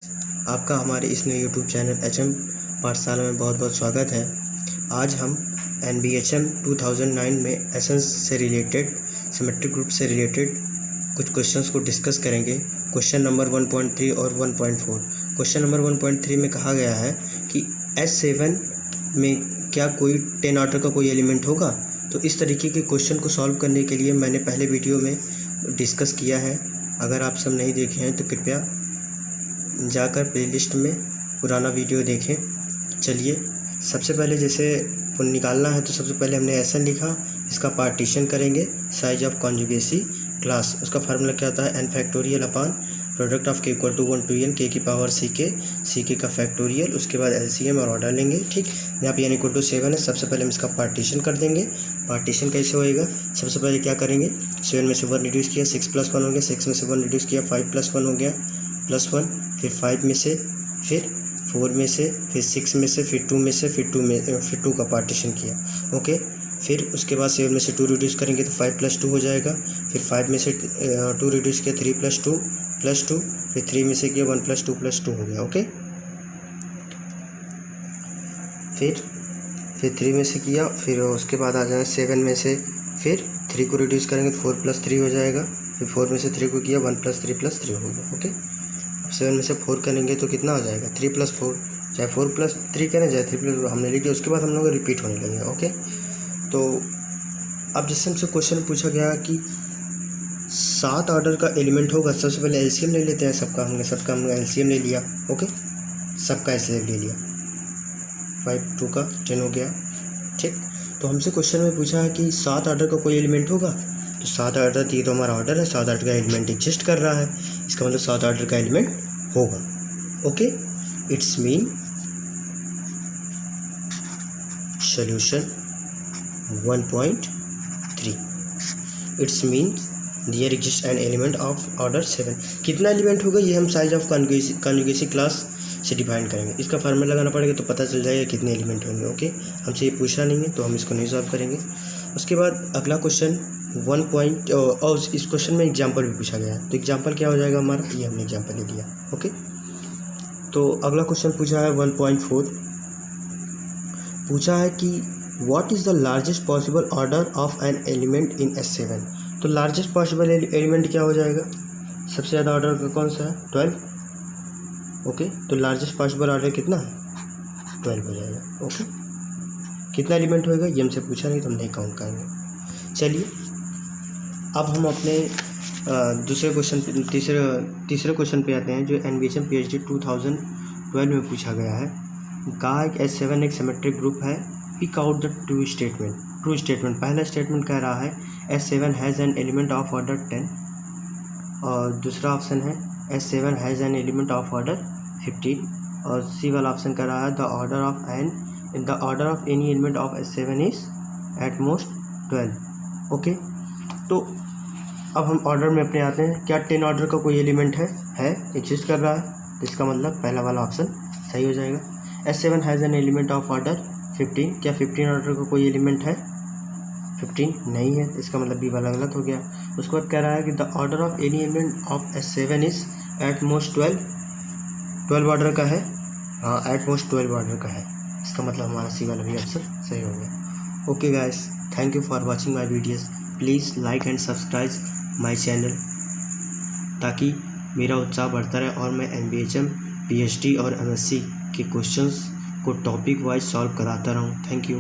आपका हमारे इस नए यूट्यूब चैनल HM पाठशाला में बहुत बहुत स्वागत है। आज हम NBHM 2009 में एसेंस से रिलेटेड, सिमेट्रिक ग्रुप से रिलेटेड कुछ क्वेश्चंस को डिस्कस करेंगे। क्वेश्चन नंबर 1.3 और 1.4। क्वेश्चन नंबर 1.3 में कहा गया है कि S7 में क्या कोई 10 ऑर्डर का कोई एलिमेंट होगा। तो इस तरीके के क्वेश्चन को सॉल्व करने के लिए मैंने पहले वीडियो में डिस्कस किया है। अगर आप सब नहीं देखे हैं तो कृपया जाकर प्लेलिस्ट में पुराना वीडियो देखें। चलिए, सबसे पहले जैसे निकालना है तो सबसे पहले हमने एसन लिखा, इसका पार्टीशन करेंगे। साइज ऑफ कॉन्जुगेसी क्लास, उसका फार्मूला क्या होता है, n factorial upon product of k equal to 1 to n k की पावर ck का फैक्टोरियल। उसके बाद LCM और ऑर्डर लेंगे। ठीक, यहाँ पे n इक्वल टू 7 है। सबसे पहले हम इसका पार्टीशन कर देंगे। पार्टीशन कैसे होएगा, सबसे पहले क्या करेंगे, 7 में से 1 रिड्यूस किया, 6 + 1 हो गया, 6 में से 1 रिड्यूस किया, 5 + 1 हो गया, +1, फिर 5 में से, फिर 4 में से, फिर 6 में से, फिर 2 में से, फिर 2 का पार्टीशन किया। ओके, फिर उसके बाद 7 में से 2 रिड्यूस करेंगे तो 5 + 2 हो जाएगा। फिर 5 में से 2 रिड्यूस किया, 3 + 2 + 2, फिर 3 में से किया 1 + 2 + 2 हो गया। ओके, फिर 3 में से किया, फिर उसके बाद आ जाएगा 7 में से, फिर 3 को रिड्यूस करेंगे तो 4 + 3 हो जाएगा। फिर 4 में से 3 को किया, 1 + 3 + 3 हो गया। ओके, 7 में से 4 करेंगे तो कितना हो जाएगा, 3 + 4, चाहे 4 + 3 करें चाहे 3 + हमने लिख दिया। उसके बाद हम लोग रिपीट होने लगेगा। ओके, तो अब जैसे हमसे क्वेश्चन पूछा गया कि 7 ऑर्डर का एलिमेंट होगा। सबसे पहले LCM ले लेते हैं सबका। हमने LCM ले लिया। ओके, सबका LCM ले लिया, 5 2 का 10 हो गया। ठीक, तो हमसे क्वेश्चन में पूछा है कि 7 ऑर्डर का कोई एलिमेंट होगा। तो 7 ऑर्डर, ये तो हमारा ऑर्डर है, 7 ऑर्डर का एलिमेंट एग्जिस्ट कर रहा है, इसका मतलब 7 ऑर्डर का एलिमेंट होगा। Okay, it's mean solution 1.3, it's mean there exist an element of order 7। कितना एलिमेंट होगा ये हम साइज ऑफ कॉन्जुगेसी क्लास से डिफाइन करेंगे। इसका फार्मूला लगाना पड़ेगा तो पता चल जाएगा कितने एलिमेंट होंगे। ओके, हमसे ये पूछा नहीं है तो हम इसको नहीं सॉल्व करेंगे। उसके बाद अगला क्वेश्चन और इस क्वेश्चन में एग्जाम्पल भी पूछा गया है। तो एग्जाम्पल क्या हो जाएगा हमारा, ये हमने एग्जाम्पल ले लिया। ओके, तो अगला क्वेश्चन पूछा है 1.4। पूछा है कि what is the largest possible order of an element in S7। तो लार्जेस्ट पॉसिबल एलिमेंट क्या हो जाएगा, सबसे ज़्यादा ऑर्डर का कौन सा है, 12। ओके, तो लार्जेस्ट पॉसिबल ऑर्डर कितना है, 12 हो जाएगा। ओके, कितना एलिमेंट होएगा ये हमसे पूछा नहीं तो हम नहीं काउंट करेंगे। चलिए, अब हम अपने दूसरे क्वेश्चन पे, तीसरे क्वेश्चन पे आते हैं जो NBHM PhD 2012 में पूछा गया है। कहा है कि S7 एक सिमेट्रिक ग्रुप है। Pick out the true statement. True statement, पहला स्टेटमेंट कह रहा है S7 has an element of order 10, और दूसरा ऑप्शन है S7 has an element of order 15, और सी वाला ऑप्शन कह रहा है the order of any element of S7 is at most 12। Okay, तो अब हम ऑर्डर में अपने आते हैं। क्या 10 ऑर्डर का कोई एलिमेंट है एग्जिस्ट कर रहा है, तो इसका मतलब पहला वाला ऑप्शन सही हो जाएगा। S7 has an element of order 15, क्या 15 ऑर्डर का कोई एलिमेंट है, 15 नहीं है, इसका मतलब बी वाला गलत हो गया। उसके बाद कह रहा है कि the order of any element of S7 is at most 12 order का है। हाँ, एट मोस्ट 12 ऑर्डर का है, इसका मतलब हमारा सी वाला भी आंसर सही हो गया। Okay guys, thank you for watching my videos. Please like and subscribe my channel ताकि मेरा उत्साह बढ़ता रहे और मैं NBHM PhD और MSc के क्वेश्चंस को टॉपिक वाइज सॉल्व कराता रहूँ। Thank you.